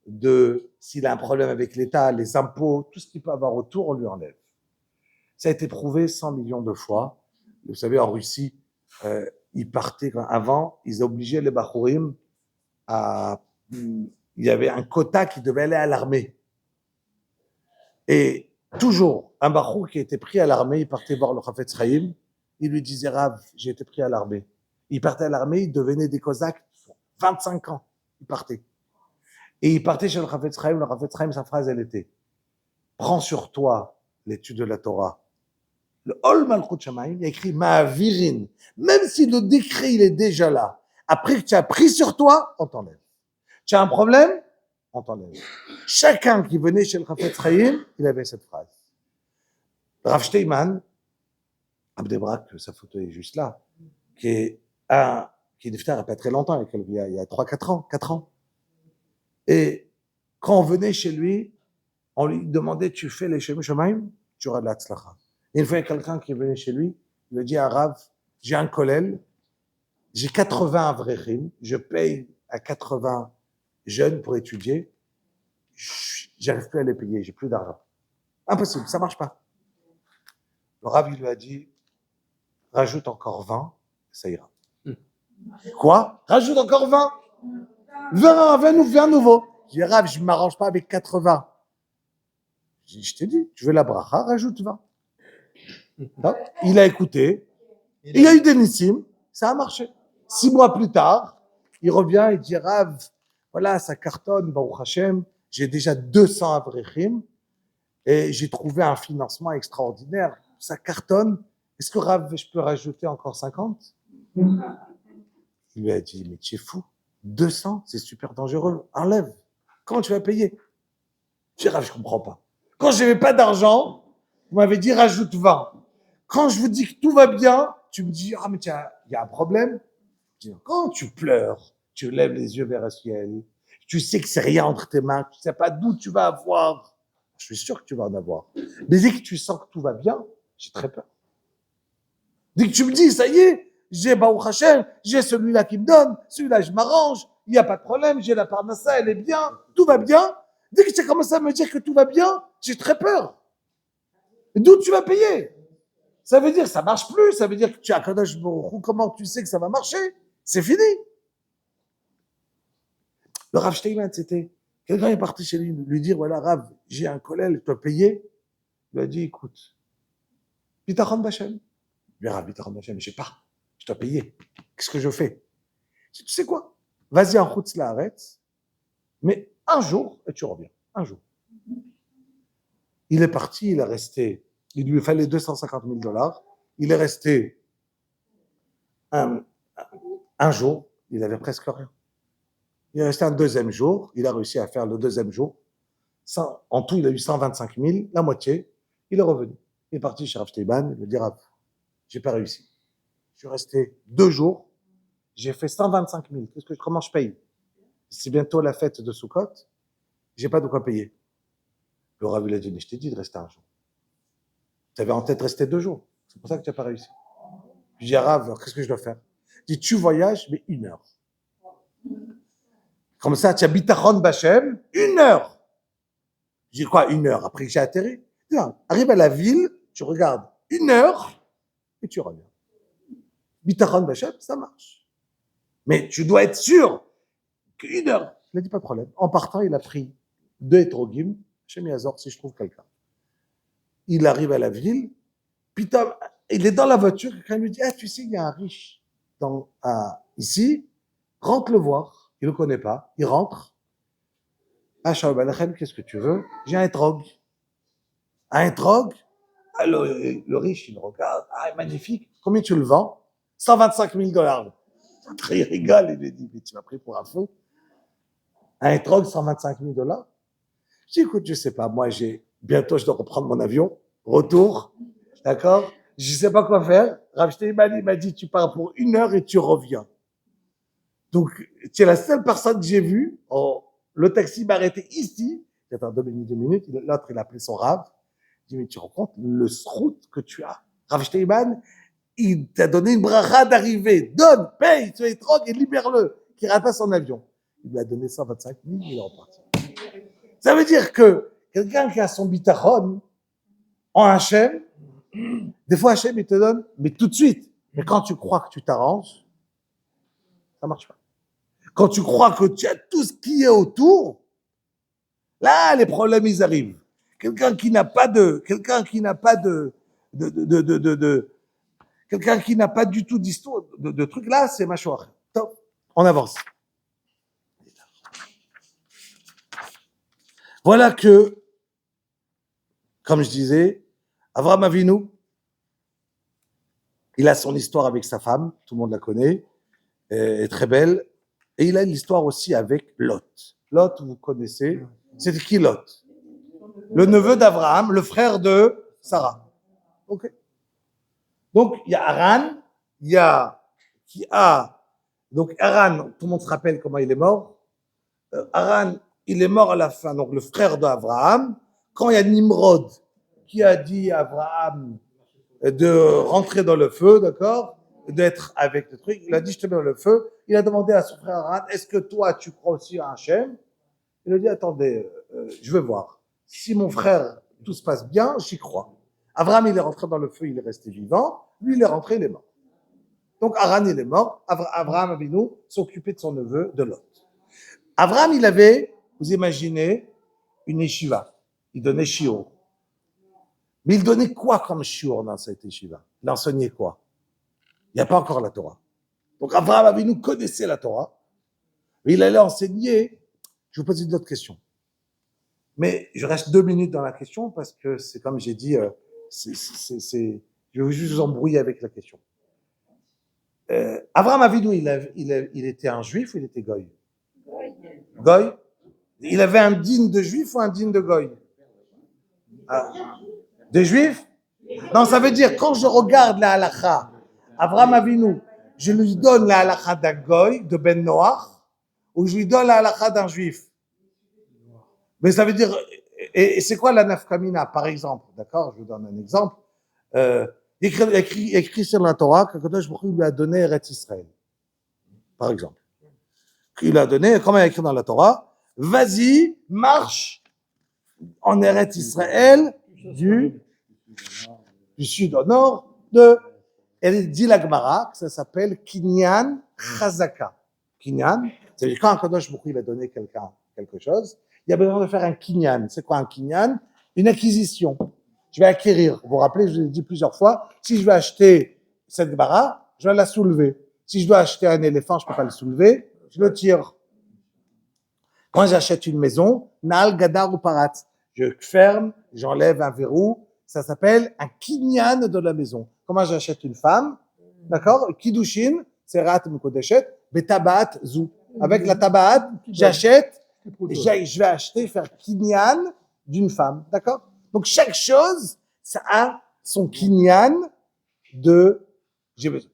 de s'il a un problème avec l'État, les impôts, tout ce qu'il peut avoir autour, on lui enlève. Ça a été prouvé 100 millions de fois. Vous savez, en Russie, ils partaient avant, ils obligeaient les Bachourim il y avait un quota qui devait aller à l'armée. Et toujours, un Bachour qui était pris à l'armée, il partait voir le Chafetz Chaim, il lui disait, Rav, j'ai été pris à l'armée. Il partait à l'armée, il devenait des Cosaques, 25 ans, il partait. Et il partait chez le Chafetz Chaim, sa phrase, elle était, prends sur toi l'étude de la Torah. Le Ol Malchut Shamayim, il y a écrit Ma'avirin. Même si le décret, il est déjà là, après que tu as pris sur toi, on t'enlève. Tu as un problème, on t'enlève. Chacun qui venait chez le Chafetz Chaim, il avait cette phrase. Rav Steinman, Abdebrak, sa photo est juste là, qui est niftar il n'y a pas très longtemps, il y a 4 ans. Et quand on venait chez lui, on lui demandait, tu fais les Shem Shamaim, tu auras de la tzlacha. Et une fois, il y a quelqu'un qui venait chez lui, il lui dit à Rav, j'ai un kollel, j'ai 80 avrechim, je paye à 80 jeunes pour étudier, j'arrive plus à les payer, j'ai plus d'argent. Impossible, ça marche pas. Le Rav, il lui a dit, rajoute encore 20, ça ira. Quoi? Rajoute encore 20? 20 nouveaux. Je dis, Rav, je ne m'arrange pas avec 80. Je t'ai dit, tu veux la bracha, rajoute 20. Donc, il a écouté, il y a eu des nissim, ça a marché. 6 mois plus tard, il revient et dit, Rav, voilà, ça cartonne, Baruch Hashem, j'ai déjà 200 avrechim et j'ai trouvé un financement extraordinaire. Ça cartonne. Est-ce que Rav, je peux rajouter encore 50? Il lui a dit, mais tu es fou. 200, c'est super dangereux. Enlève. Comment tu vas payer? Je dis, Rav, je comprends pas. Quand je n'avais pas d'argent, vous m'avez dit, rajoute 20. Quand je vous dis que tout va bien, tu me dis, ah, mais il y a un problème. Je dis, quand tu pleures, tu lèves les yeux vers le ciel, tu sais que c'est rien entre tes mains, tu sais pas d'où tu vas avoir. Je suis sûr que tu vas en avoir. Mais dès que tu sens que tout va bien, j'ai très peur. Dès que tu me dis, ça y est, j'ai Baruch Hashem, j'ai celui-là qui me donne, celui-là je m'arrange, il n'y a pas de problème, j'ai la parnassa, elle est bien, tout va bien. Dès que tu as commencé à me dire que tout va bien, j'ai très peur. D'où tu vas payer? Ça veut dire que ça marche plus, ça veut dire que tu as Kadosh Baruch Hu, comment tu sais que ça va marcher? C'est fini. Le Rav Steinman, c'était, quelqu'un est parti chez lui dire, voilà Rav, j'ai un kollel, je dois payer. Il lui a dit, écoute, Bitachon Bachem. Mais Rav, Bitachon Bachem, je sais pas, je dois payer. Qu'est-ce que je fais? Tu sais quoi? Vas-y en Chutz Laaretz, mais un jour, et tu reviens. Un jour. Il est parti, il est resté, il lui fallait $250,000. Il est resté un jour, il avait presque rien. Il est resté un deuxième jour, il a réussi à faire le deuxième jour. En tout, il a eu 125 000, la moitié. Il est revenu. Il est parti chez Rav Steinman, il lui dit, Rav, j'ai pas réussi. Je suis resté 2 jours, j'ai fait 125 000. Comment je paye? C'est bientôt la fête de Sukkot, j'ai pas de quoi payer. Le Rav lui a dit, mais je t'ai dit de rester un jour. Tu avais en tête de rester 2 jours. C'est pour ça que tu n'as pas réussi. Je dis, Rav, qu'est-ce que je dois faire? Il dit, tu voyages, mais 1 heure. Comme ça, tu as bitachon bachem, 1 heure. Je dis quoi, 1 heure après que j'ai atterri? Tiens, arrive à la ville, tu regardes 1 heure et tu reviens. Bitachon bachem, ça marche. Mais tu dois être sûr qu'1 heure. Il a dit pas de problème. En partant, il a pris 2 hétrogim, chez Miazor, si je trouve quelqu'un. Il arrive à la ville, putain, il est dans la voiture, quelqu'un lui dit, ah, tu sais, il y a un riche ici, rentre le voir. Il ne le connaît pas, il rentre. Ah, Shalom Aleichem, qu'est-ce que tu veux? J'ai un étrog. Un étrog? Ah, le riche, il le regarde. Ah, magnifique. Combien tu le vends? 125 000 $. Il rigole, il lui dit, mais tu m'as pris pour un fou. Un étrog, 125 000 $. Je dis, écoute, je sais pas, moi, bientôt, je dois reprendre mon avion. Retour. D'accord? Je sais pas quoi faire. Rav Steinman, m'a dit, tu pars pour 1 heure et tu reviens. Donc, tu es la seule personne que j'ai vue. Le taxi m'a arrêté ici. J'attends 2 minutes. L'autre, il a appelé son Rav. Il dit, mais tu rends compte le srout que tu as? Rav Steinman, il t'a donné une bracha d'arrivée. Donne, paye, tu es drogue et libère-le. Qu'il rate pas son avion. Il lui a donné 125 000, il est reparti. Ça veut dire que quelqu'un qui a son bitachon en Hachem, des fois Hachem, il te donne, mais tout de suite. Mais quand tu crois que tu t'arranges, ça marche pas. Quand tu crois que tu as tout ce qui est autour, là, les problèmes, ils arrivent. Quelqu'un qui n'a pas quelqu'un qui n'a pas du tout d'histoire, de trucs là, c'est mâchoire. Top. On avance. Voilà que, comme je disais, Avraham Avinu, il a son histoire avec sa femme, tout le monde la connaît, est très belle, et il a une histoire aussi avec Lot. Lot, vous connaissez, c'est qui Lot? Le neveu d'Abraham, le frère de Sarah. Ok. Donc, il y a Haran, donc Haran, tout le monde se rappelle comment il est mort. Haran, il est mort à la fin, donc le frère d'Abraham. Quand il y a Nimrod qui a dit à Abraham de rentrer dans le feu, d'accord, d'être avec le truc, il a dit je te mets dans le feu. Il a demandé à son frère Haran, est-ce que toi tu crois aussi à Hachem? Il a dit attendez, je vais voir. Si mon frère tout se passe bien, j'y crois. Abraham il est rentré dans le feu, il est resté vivant. Lui il est rentré, il est mort. Donc Haran il est mort. Abraham Avinu s'occupait de son neveu de Lot. Abraham il avait, vous imaginez, une yeshiva. Il donnait shiur. Mais il donnait quoi comme shiur dans cette yeshiva? Il enseignait quoi? Il n'y a pas encore la Torah. Donc Abraham Avinu connaissait la Torah, mais il allait enseigner. Je vous pose une autre question. Mais je reste 2 minutes dans la question parce que c'est comme j'ai dit, je vais juste vous embrouiller avec la question. Abraham Avinu, il était un juif ou il était goy? Goy? Il avait un digne de juif ou un digne de goy? De juif? Non, ça veut dire, quand je regarde la halakha, Abraham Avinu, je lui donne la halakha d'un goy, de Ben Noach, ou je lui donne la halakha d'un juif? Mais ça veut dire, et c'est quoi la nafkamina, par exemple? D'accord, je vous donne un exemple. Écrit sur la Torah que Kadosh Baruch Hu lui a donné Eretz Israël. Par exemple. Il a donné, comme il a écrit dans la Torah, vas-y, marche en Eretz Israël du sud au nord elle dit la Gemara que ça s'appelle Kinyan Chazaka. Kinyan, c'est-à-dire quand Kadosh Baruch Hu il a donné quelque chose, il y a besoin de faire un kinyan. C'est quoi un kinyan? Une acquisition. Je vais acquérir. Vous vous rappelez, je vous l'ai dit plusieurs fois, si je veux acheter cette Gemara, je vais la soulever. Si je dois acheter un éléphant, je ne peux pas le soulever, je le tire. Quand j'achète une maison, Naal Gadar ou Parat, je ferme, j'enlève un verrou, ça s'appelle un kinyan de la maison. Comment j'achète une femme? D'accord? Kiddushin, c'est Rat Mukodeshet, Betabat Zou. Avec la tabaat, j'achète, je vais acheter, faire kinyan d'une femme. D'accord? Donc chaque chose, ça a son kinyan de.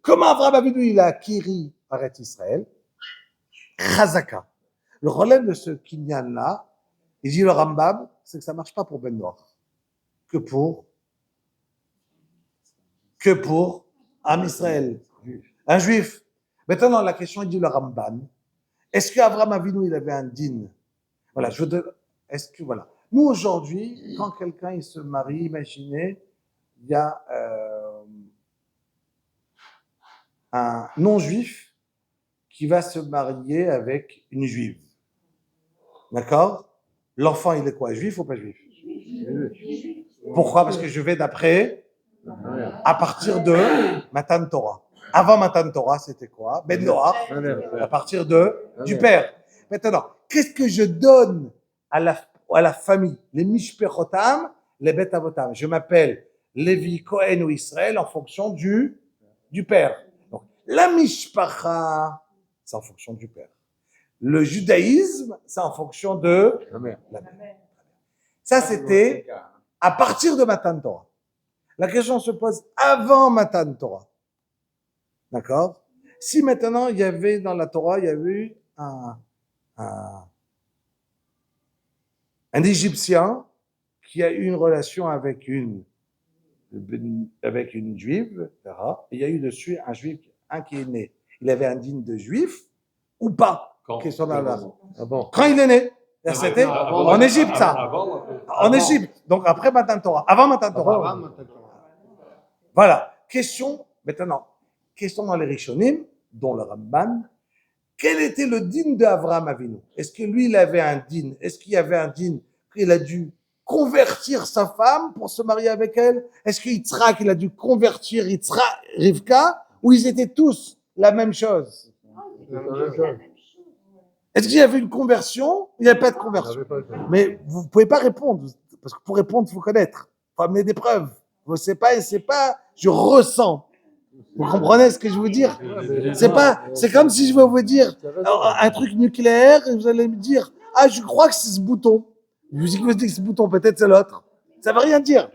Comment Abraham Avinu il a acquis Aret Israël? Chazaka. Le problème de ce kinyan-là, il dit le Rambam, c'est que ça ne marche pas pour Ben Noach, que pour Am Israël, un juif. Maintenant, la question, il dit le Ramban, Est-ce qu'Abraham Avinu, il avait un din? Voilà, est-ce que, voilà. Nous, aujourd'hui, quand quelqu'un, il se marie, imaginez, il y a un non-juif qui va se marier avec une juive. D'accord? L'enfant, il est quoi? Juif ou pas juif? Pourquoi? Parce que je vais d'après, à partir de Matan Torah. Avant Matan Torah, c'était quoi? Ben Noach, à partir du père. Maintenant, qu'est-ce que je donne à la famille? Les Mishpechotam, les Bet Avotam. Je m'appelle Lévi, Cohen ou Israël en fonction du père. Donc, la Mishpacha, c'est en fonction du père. Le judaïsme, c'est en fonction de la mère. Ça, c'était à partir de Matan Torah. La question se pose avant Matan Torah. D'accord? Si maintenant, il y avait dans la Torah, il y avait un Égyptien qui a eu une relation avec une juive, etc. Et il y a eu dessus un juif, un qui est né. Il avait un digne de juif ou pas? Question dans la... Quand il est né. C'était en Égypte, ça. En Égypte. Donc après Matan Torah. Avant Matan Torah. Voilà. Question, maintenant, question dans les Rishonim, dont le Ramban. Quel était le din d'Avraham Avinu? Est-ce que lui, il avait un din? Est-ce qu'il y avait un din qu'il a dû convertir sa femme pour se marier avec elle? Est-ce que Yitzhak, il a dû convertir Rivka? Ou ils étaient tous la même chose? Est-ce qu'il y avait une conversion? Il n'y avait pas de conversion. Mais vous ne pouvez pas répondre, parce que pour répondre, il faut connaître. Il faut amener des preuves. Vous ne savez pas, c'est pas, je ressens. Vous comprenez ce que je veux dire? C'est comme si je vais vous dire un truc nucléaire et vous allez me dire, ah, je crois que c'est ce bouton. Je vous dis que ce bouton, peut-être c'est l'autre. Ça ne veut rien dire.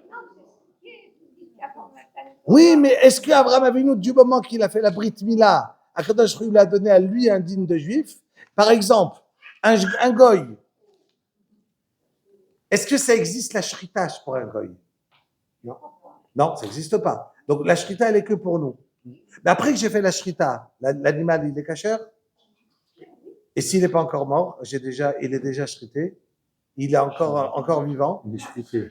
Oui, mais est-ce qu'Abraham Avinu, du moment qu'il a fait la Brit Mila, Akadosh Hu lui a donné à lui un digne de juif? Par exemple, un goy. Est-ce que ça existe la shrita pour un goy? Non. Non, ça n'existe pas. Donc la shrita, elle est que pour nous. Mais après que j'ai fait la shrita, l'animal, il est kasher? Et s'il n'est pas encore mort, il est déjà shrité, il est encore vivant. Il est shrité.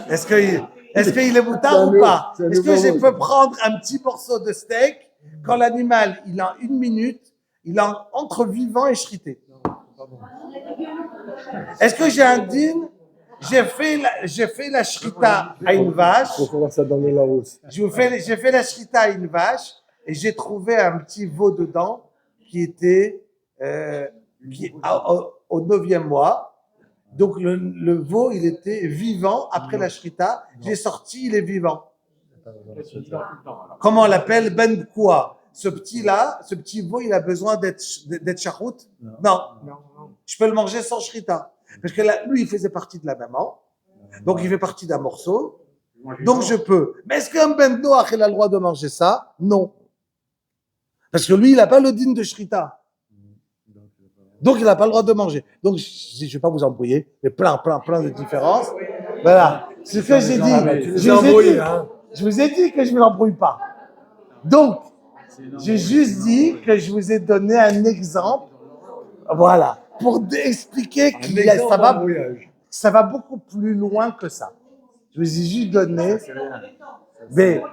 Est-ce qu'il est moutard ou pas? Est-ce que je peux prendre un petit morceau de steak quand l'animal, il a 1 minute, il est entre vivant et shrité? Est-ce que j'ai un din? J'ai fait la shrita à une vache. J'ai fait la shrita à une vache et j'ai trouvé un petit veau dedans qui était au 9e mois. Donc le veau, il était vivant après la shrita. J'ai sorti, il est vivant. Comment on l'appelle? Ben quoi? Ce petit veau, il a besoin d'être shachout? Non. Je peux le manger sans shrita. Parce que là, lui, il faisait partie de la maman. Donc, il fait partie d'un morceau. Donc, je peux. Mais est-ce qu'un ben Noach, il a le droit de manger ça? Non. Parce que lui, il n'a pas le din de shrita. Donc, il n'a pas le droit de manger. Donc, je ne vais pas vous embrouiller. Il y a plein de différences. Voilà. C'est ce que j'ai dit. Je vous ai dit que je ne l'embrouille pas. Donc, j'ai juste dit que je vous ai donné un exemple. Voilà. Pour expliquer que ça va beaucoup plus loin que ça. Je vous ai juste donné. Mais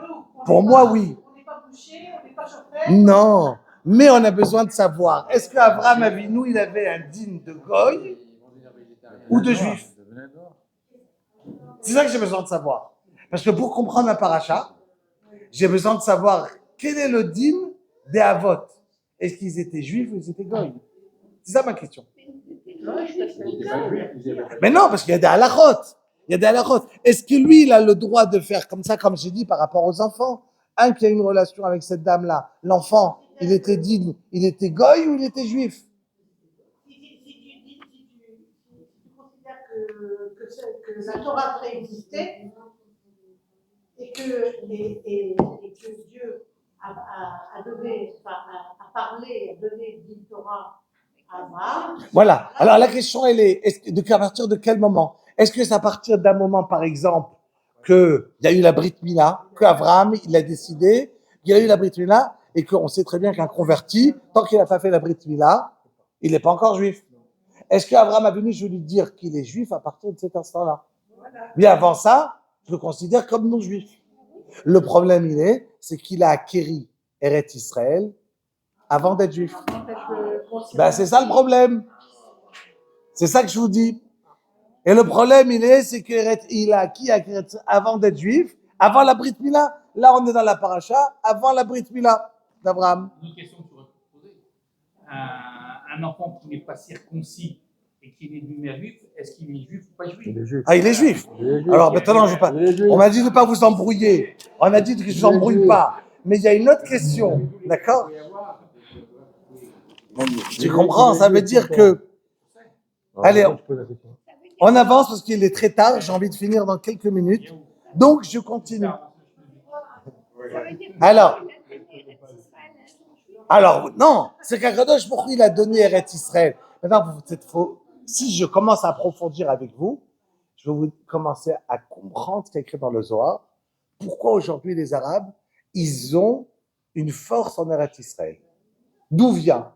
pour moi, oui. On n'est pas bouché, on n'est pas chauffé. Non. Mais on a besoin de savoir. Est-ce qu'Abraham Avinu, il avait un digne de goy ou de juif? C'est ça que j'ai besoin de savoir. Parce que pour comprendre un paracha, j'ai besoin de savoir quel est le digne des Avot. Est-ce qu'ils étaient juifs ou ils étaient goy? C'est ça ma question. Mais non, parce qu'il y a des halachot. Est-ce que lui, il a le droit de faire comme ça, comme j'ai dit, par rapport aux enfants? Un qui a une relation avec cette dame-là, l'enfant, il était digne, il était goy ou il était juif? Si tu considères que la Torah préexistait et que Dieu a parlé, a donné une Torah à Abraham. Voilà. Alors la question, elle est, à partir de quel moment? Est-ce que c'est à partir d'un moment, par exemple, qu'il y a eu la Brit Mila, qu'Abraham, il a décidé, il y a eu la Brit Mila, et qu'on sait très bien qu'un converti, tant qu'il n'a pas fait la Brit Mila, il n'est pas encore juif. Est-ce qu'Abraham a venu, je veux lui dire qu'il est juif à partir de cet instant-là? Mais avant ça, je le considère comme non-juif. Le problème, c'est qu'il a acquéri Eretz Israël avant d'être juif. Ben, c'est ça le problème. C'est ça que je vous dis. Et le problème, c'est qu'il a acquis avant d'être juif, avant la Brit Mila. Là, on est dans la paracha, avant la Brit Mila d'Abraham. Une question que tu aurais posée. Un enfant qui n'est pas circoncis et qui est né mère juif, est-ce qu'il est juif ou pas juif? Il est juif. Ah, il est juif. Alors maintenant, je veux pas. On m'a dit de ne pas vous embrouiller. On a dit que je ne vous embrouille pas. Mais il y a une autre question, d'accord? Tu comprends? Ça veut dire que... Allez, on avance parce qu'il est très tard. J'ai envie de finir dans quelques minutes. Donc, je continue. Alors, non, c'est qu'Akadosh Baruch Hu, il a donné Eretz Israël. Maintenant, si je commence à approfondir avec vous, je vais vous commencer à comprendre ce qui est écrit dans le Zohar. Pourquoi aujourd'hui les Arabes, ils ont une force en Eretz Israël? D'où vient?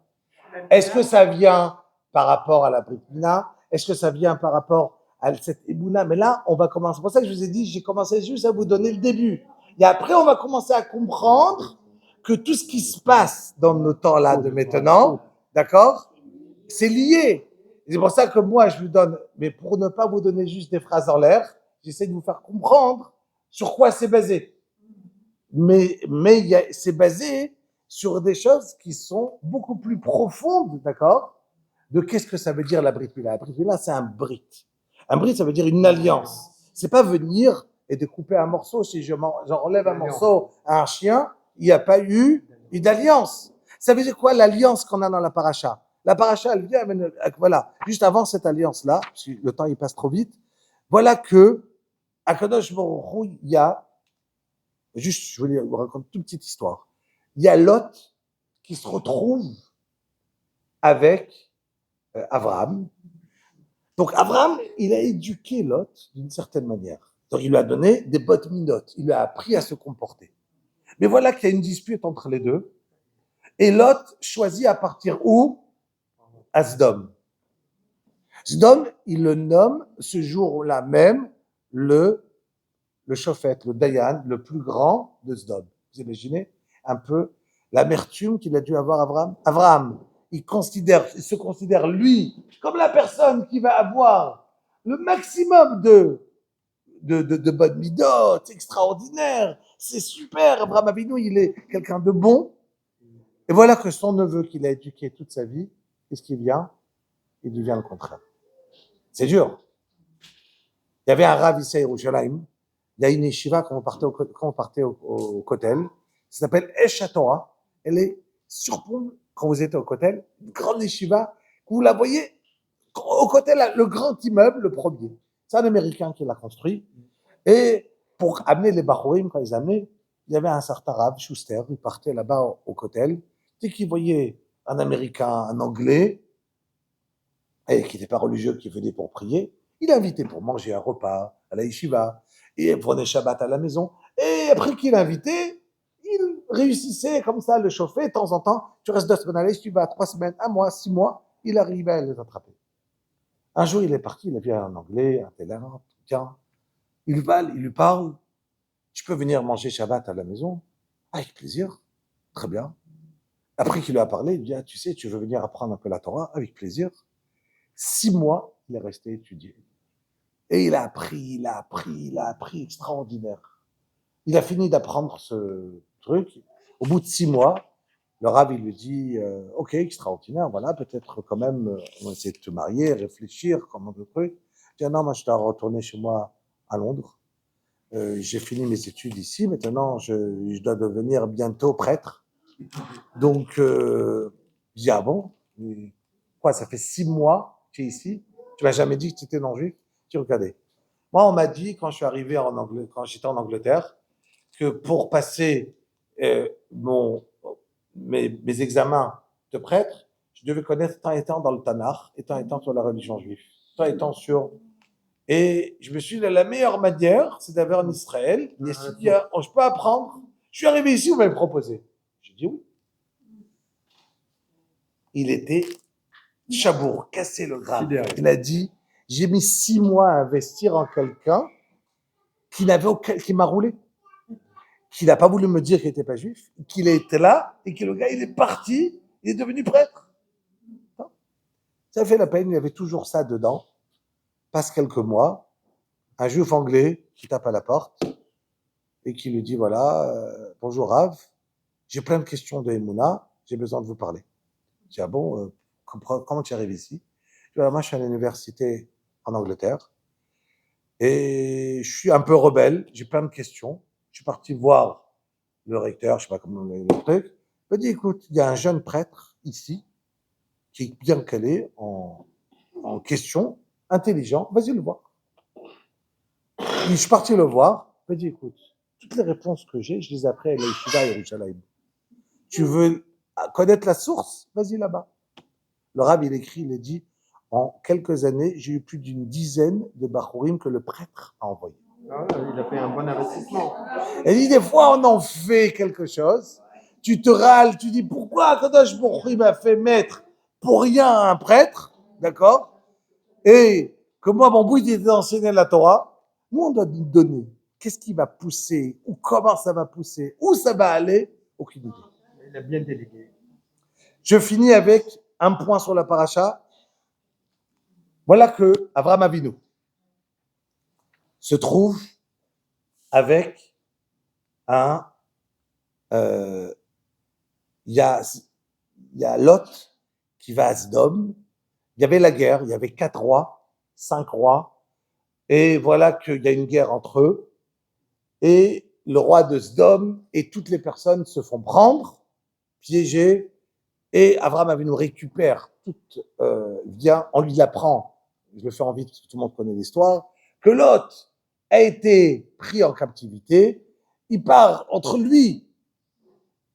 Est-ce que ça vient par rapport à la Brit Mila? Est-ce que ça vient par rapport à cette Ebouna? Mais là, on va commencer. C'est pour ça que je vous ai dit, j'ai commencé juste à vous donner le début. Et après, on va commencer à comprendre que tout ce qui se passe dans nos temps-là de maintenant, d'accord, c'est lié. Et c'est pour ça que moi, je vous donne, mais pour ne pas vous donner juste des phrases en l'air, j'essaie de vous faire comprendre sur quoi c'est basé. Mais c'est basé sur des choses qui sont beaucoup plus profondes, d'accord, de qu'est-ce que ça veut dire la Brit Mila. La Brit Mila, c'est un brit. Un brit, ça veut dire une alliance. C'est pas venir et de couper un morceau. Si j'enlève un morceau à un chien, il n'y a pas eu une alliance. Ça veut dire quoi l'alliance qu'on a dans la paracha? La paracha, elle vient, voilà, juste avant cette alliance-là, parce que le temps il passe trop vite, voilà que à Kadosh Baruch Hu, il y a, juste, je vais vous raconter une toute petite histoire. Il y a Lot qui se retrouve avec Abraham. Donc Abraham, il a éduqué Lot d'une certaine manière. Donc il lui a donné des bottes minotes, il lui a appris à se comporter. Mais voilà qu'il y a une dispute entre les deux. Et Lot choisit à partir où? À Sdom. Sdom, il le nomme ce jour-là même le chauffette, le Dayan, le plus grand de Sdom. Vous imaginez un peu l'amertume qu'il a dû avoir Abraham? Abraham, il se considère lui comme la personne qui va avoir le maximum de bonnes midot, c'est extraordinaire, c'est super. Abraham Avinu, il est quelqu'un de bon. Et voilà que son neveu qu'il a éduqué toute sa vie, qu'est-ce qu'il vient? Il devient le contraire. C'est dur. Il y avait un Rav ici à Yerushalayim. Il y a une yeshiva quand on partait au Kotel. Ça s'appelle Esh Torah. Elle est sur pont quand vous êtes au Kotel. Une grande yeshiva. Vous la voyez au Kotel, le grand immeuble, le premier. C'est un Américain qui l'a construit. Et pour amener les Bachorim, quand ils amenaient, il y avait un certain Rav, Schuster, il partait là-bas au Kotel. Dès qu'il voyait un Américain, un Anglais, et qui n'était pas religieux, qui venait pour prier, il l'invitait pour manger un repas à la yeshiva, et il prenait Shabbat à la maison, et après qu'il l'invitait, il réussissait comme ça à le chauffer, de temps en temps, tu restes 2 semaines à la yeshiva, 3 semaines, 1 mois, 6 mois, il arrivait à les attraper. Un jour, il est parti, il a vu un Anglais, un télérant, tiens, il lui parle, tu peux venir manger Shabbat à la maison? Avec plaisir, très bien. Après qu'il lui a parlé, il dit, ah, tu sais, tu veux venir apprendre un peu la Torah? Avec plaisir. 6 mois, il est resté étudier. Et il a appris, extraordinaire. Il a fini d'apprendre ce truc. Au bout de 6 mois, le Rav, il lui dit, ok, extraordinaire, voilà, peut-être quand même, on va essayer de te marier, réfléchir, comment de trucs. Il dit, non, moi, je dois retourner chez moi à Londres. J'ai fini mes études ici, maintenant, je dois devenir bientôt prêtre. Donc, je dis, ah bon? Quoi, ça fait 6 mois que tu es ici? Tu m'as jamais dit que tu étais non-juif? Tu regardais. Moi, on m'a dit, quand je suis arrivé quand j'étais en Angleterre, que pour passer mes examens de prêtre, je devais connaître tant étant dans le Tanakh, et tant étant sur la religion juive, tant étant sur... Et je me suis dit, la meilleure manière, c'est d'aller en Israël, et si je peux apprendre. Je suis arrivé ici, vous m'avez proposé. J'ai dit oui. il était chabour, cassé le grave. Sidéré. Il a dit, j'ai mis 6 mois à investir en quelqu'un qui m'a roulé, qui n'a pas voulu me dire qu'il n'était pas juif, qu'il était là, et que le gars, il est parti, il est devenu prêtre. Ça fait la peine, il y avait toujours ça dedans. Passe quelques mois, un juif anglais qui tape à la porte et qui lui dit, voilà, bonjour Rav, j'ai plein de questions de Emouna, j'ai besoin de vous parler. Je dis, ah bon, comment tu arrives ici? Je dis, voilà, moi je suis à l'université en Angleterre et je suis un peu rebelle, j'ai plein de questions. Je suis parti voir le recteur, je sais pas comment le truc. Il m'a dit, écoute, il y a un jeune prêtre ici qui est bien calé en questions, intelligent, vas-y le voir. Et je suis parti le voir, il m'a dit, écoute, toutes les réponses que j'ai, je les ai appris à l'Yeshiva à Yerushalayim. Tu veux connaître la source? Vas-y là-bas. Le Rav, il écrit, il a dit, en quelques années, j'ai eu plus d'une dizaine de Bachurim que le prêtre a envoyés. Ah, il a fait un bon investissement. Et il dit, des fois, on en fait quelque chose, tu te râles, tu dis, pourquoi Kadosh Baruch Hu m'a fait mettre pour rien un prêtre, d'accord? Et que moi, mon but était d'enseigner la Torah. Nous, on doit nous donner. Qu'est-ce qui va pousser? Ou comment ça va pousser? Où ça va aller? Aucune idée. Il a bien délégué. Je finis avec un point sur la paracha. Voilà que Avraham Avinu se trouve avec un... Il y a Lot qui va à Sdom. Il y avait la guerre, il y avait 4 rois, 5 rois, et voilà qu'il y a une guerre entre eux, et le roi de Sdom et toutes les personnes se font prendre, piéger, et Avraham Avinu récupère toute, vient, on lui l'apprend, je le fais en vite parce que tout le monde connaît l'histoire, que Lot a été pris en captivité, il part entre lui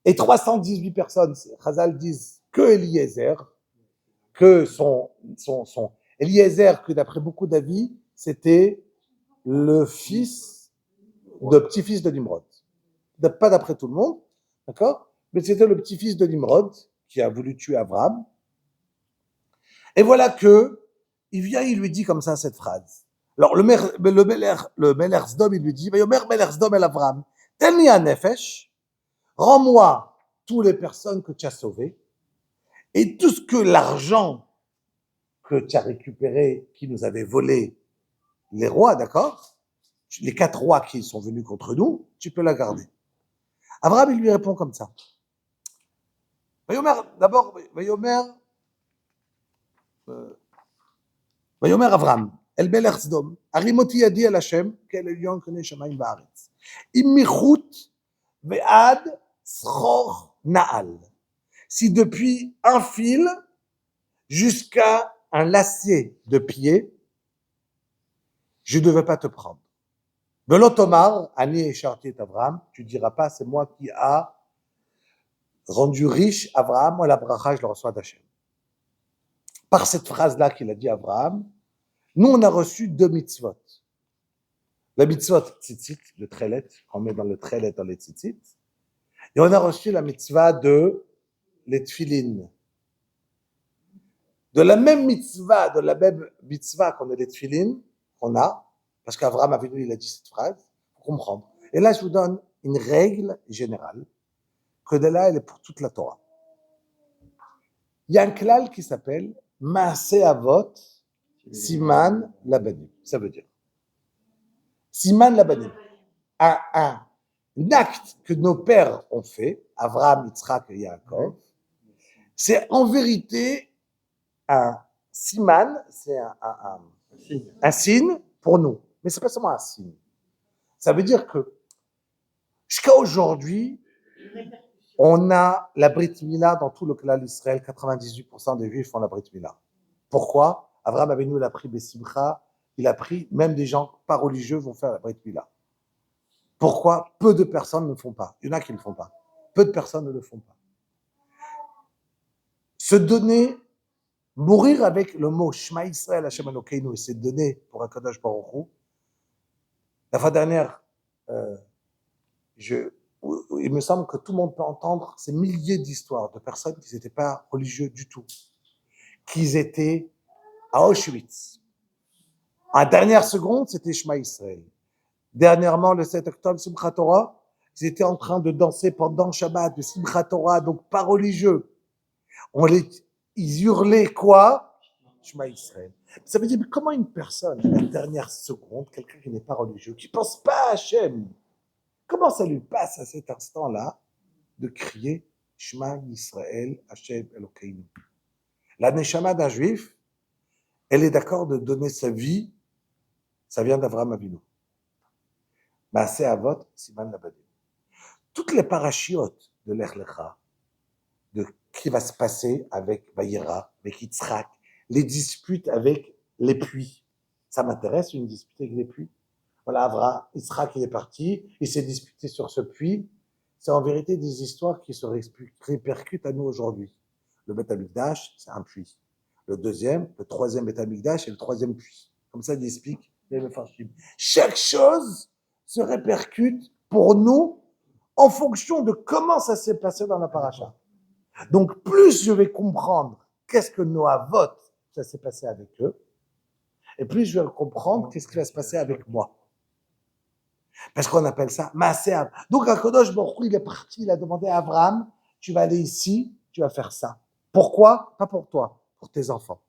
et 318 personnes, Chazal disent que Eliezer, que son Eliezer, que d'après beaucoup d'avis, c'était le petit-fils de Nimrod. Pas d'après tout le monde, d'accord? Mais c'était le petit-fils de Nimrod qui a voulu tuer Abraham. Et voilà que il vient, il lui dit comme ça cette phrase. Alors le Meler Sdom, il lui dit, Vayomer Meler Sdom el Abraham, Teni nefesh, rends-moi toutes les personnes que tu as sauvées et tout ce que l'argent que tu as récupéré, qui nous avait volé les rois, d'accord? Les 4 rois qui sont venus contre nous, tu peux la garder. Abraham, il lui répond comme ça. D'abord, Vayomer Abraham, El Melech Sdom, Arimoti yadi el Hashem, kel elyon kone shamayim va'aretz. Im michut ve'ad sror na'al. Si depuis un fil jusqu'à un lacet de pied, je ne devais pas te prendre. Velotomar, ani esharti et Abraham, tu diras pas, c'est moi qui a rendu riche Abraham, moi la bracha, je le reçois d'Hachem. Par cette phrase-là qu'il a dit à Abraham, nous on a reçu 2 mitzvot. La mitzvot tzitzit, le trelet, qu'on met dans le trelet dans les tzitzit, et on a reçu la mitzvah de les tfilin. De la même mitzvah qu'on a les tfilin, qu'on a, parce qu'Abraham Avinu, il a dit cette phrase, pour comprendre. Et là, je vous donne une règle générale, que de là, elle est pour toute la Torah. Il y a un klal qui s'appelle Maaseh Avot Siman Labanim. Ça veut dire Siman Labanim. Un acte que nos pères ont fait, Avraham, Yitzhak et Yaakov, c'est en vérité un siman, c'est un signe pour nous. Mais c'est pas seulement un signe. Ça veut dire que jusqu'à aujourd'hui, on a la Brit Mila dans tout le klal Israël, 98% des Juifs font la Brit Mila. Pourquoi? Avraham Avinu l'a pris Bessimcha, il a pris, même des gens pas religieux vont faire la Brit Mila. Pourquoi? Peu de personnes ne le font pas. Il y en a qui ne le font pas. Peu de personnes ne le font pas. Se donner, mourir avec le mot Shema Israël Hashem Elokeinu et se donner pour HaKadosh Baruch Hu. La fois dernière, je il me semble que tout le monde peut entendre ces milliers d'histoires de personnes qui n'étaient pas religieux du tout, qui étaient à Auschwitz. En dernière seconde, c'était Shema Israël. Dernièrement, le 7 octobre, Simchat Torah, ils étaient en train de danser pendant Shabbat, de Simchat Torah, donc pas religieux. Ils hurlaient quoi? Shema Israël. Ça veut dire, mais comment une personne, à la dernière seconde, quelqu'un qui n'est pas religieux, qui ne pense pas à Hachem, comment ça lui passe à cet instant-là de crier Shema Israël, Hachem Elokeinu? La neshama d'un juif, elle est d'accord de donner sa vie, ça vient d'Avraham Avinu. Maaseh Avot, Siman Labadim. Toutes les parachiotes de l'Ech Lecha, de qui va se passer avec Vayera, avec Yitzhak, les disputes avec les puits. Ça m'intéresse, une dispute avec les puits. Voilà, Avraham, Yitzhak, il est parti, il s'est disputé sur ce puits. C'est en vérité des histoires qui se répercutent à nous aujourd'hui. Le Beth Amikdash, c'est un puits. Le troisième Beth Amikdash, c'est le troisième puits. Comme ça, il explique les Mefarshim. Chaque chose se répercute pour nous en fonction de comment ça s'est passé dans la paracha. Donc, plus je vais comprendre qu'est-ce que nos avot, ça s'est passé avec eux, et plus je vais comprendre qu'est-ce qui va se passer avec moi. Parce qu'on appelle ça Maaseh Av. Donc, Akadosh Baruch Hu, il est parti, il a demandé à Abraham, tu vas aller ici, tu vas faire ça. Pourquoi? Pas pour toi, pour tes enfants.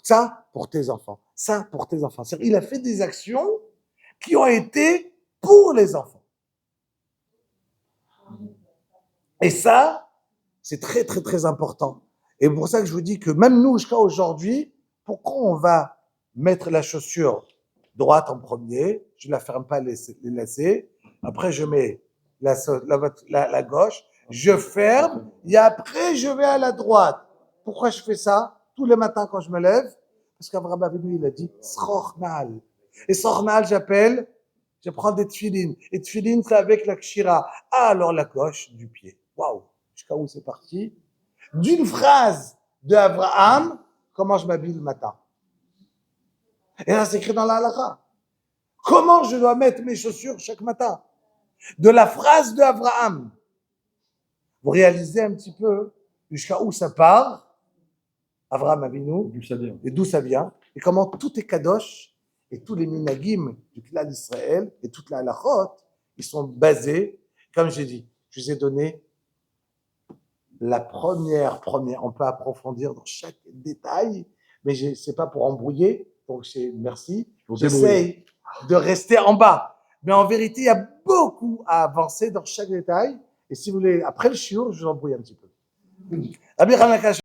Ça, pour tes enfants. Ça, pour tes enfants. C'est-à-dire, il a fait des actions qui ont été pour les enfants. Et ça, c'est très, très, très important. Et pour ça que je vous dis que même nous, jusqu'à aujourd'hui, pourquoi on va mettre la chaussure droite en premier, je ne la ferme pas les lacets, après je mets la gauche, je ferme, et après je vais à la droite. Pourquoi je fais ça tous les matins quand je me lève? Parce qu'Avraham Avinu, il a dit Srochnal. Et Srochnal, je prends des tefilines. Et tefilines, c'est avec la kshira. Ah, alors la gauche du pied. Waouh! Jusqu'à où c'est parti? D'une phrase de Abraham, comment je m'habille le matin. Et là, c'est écrit dans la halakha. Comment je dois mettre mes chaussures chaque matin? De la phrase de Abraham. Vous réalisez un petit peu jusqu'à où ça part, Avraham Avinu, et d'où ça vient, et comment tout est kadosh, et tous les minagim du clan d'Israël, et toute la halachot, ils sont basés, comme j'ai dit, je vous ai donné la première, on peut approfondir dans chaque détail, mais c'est pas pour embrouiller, donc merci. J'essaye de rester en bas. Mais en vérité, il y a beaucoup à avancer dans chaque détail. Et si vous voulez, après le shiur, je vous embrouille un petit peu.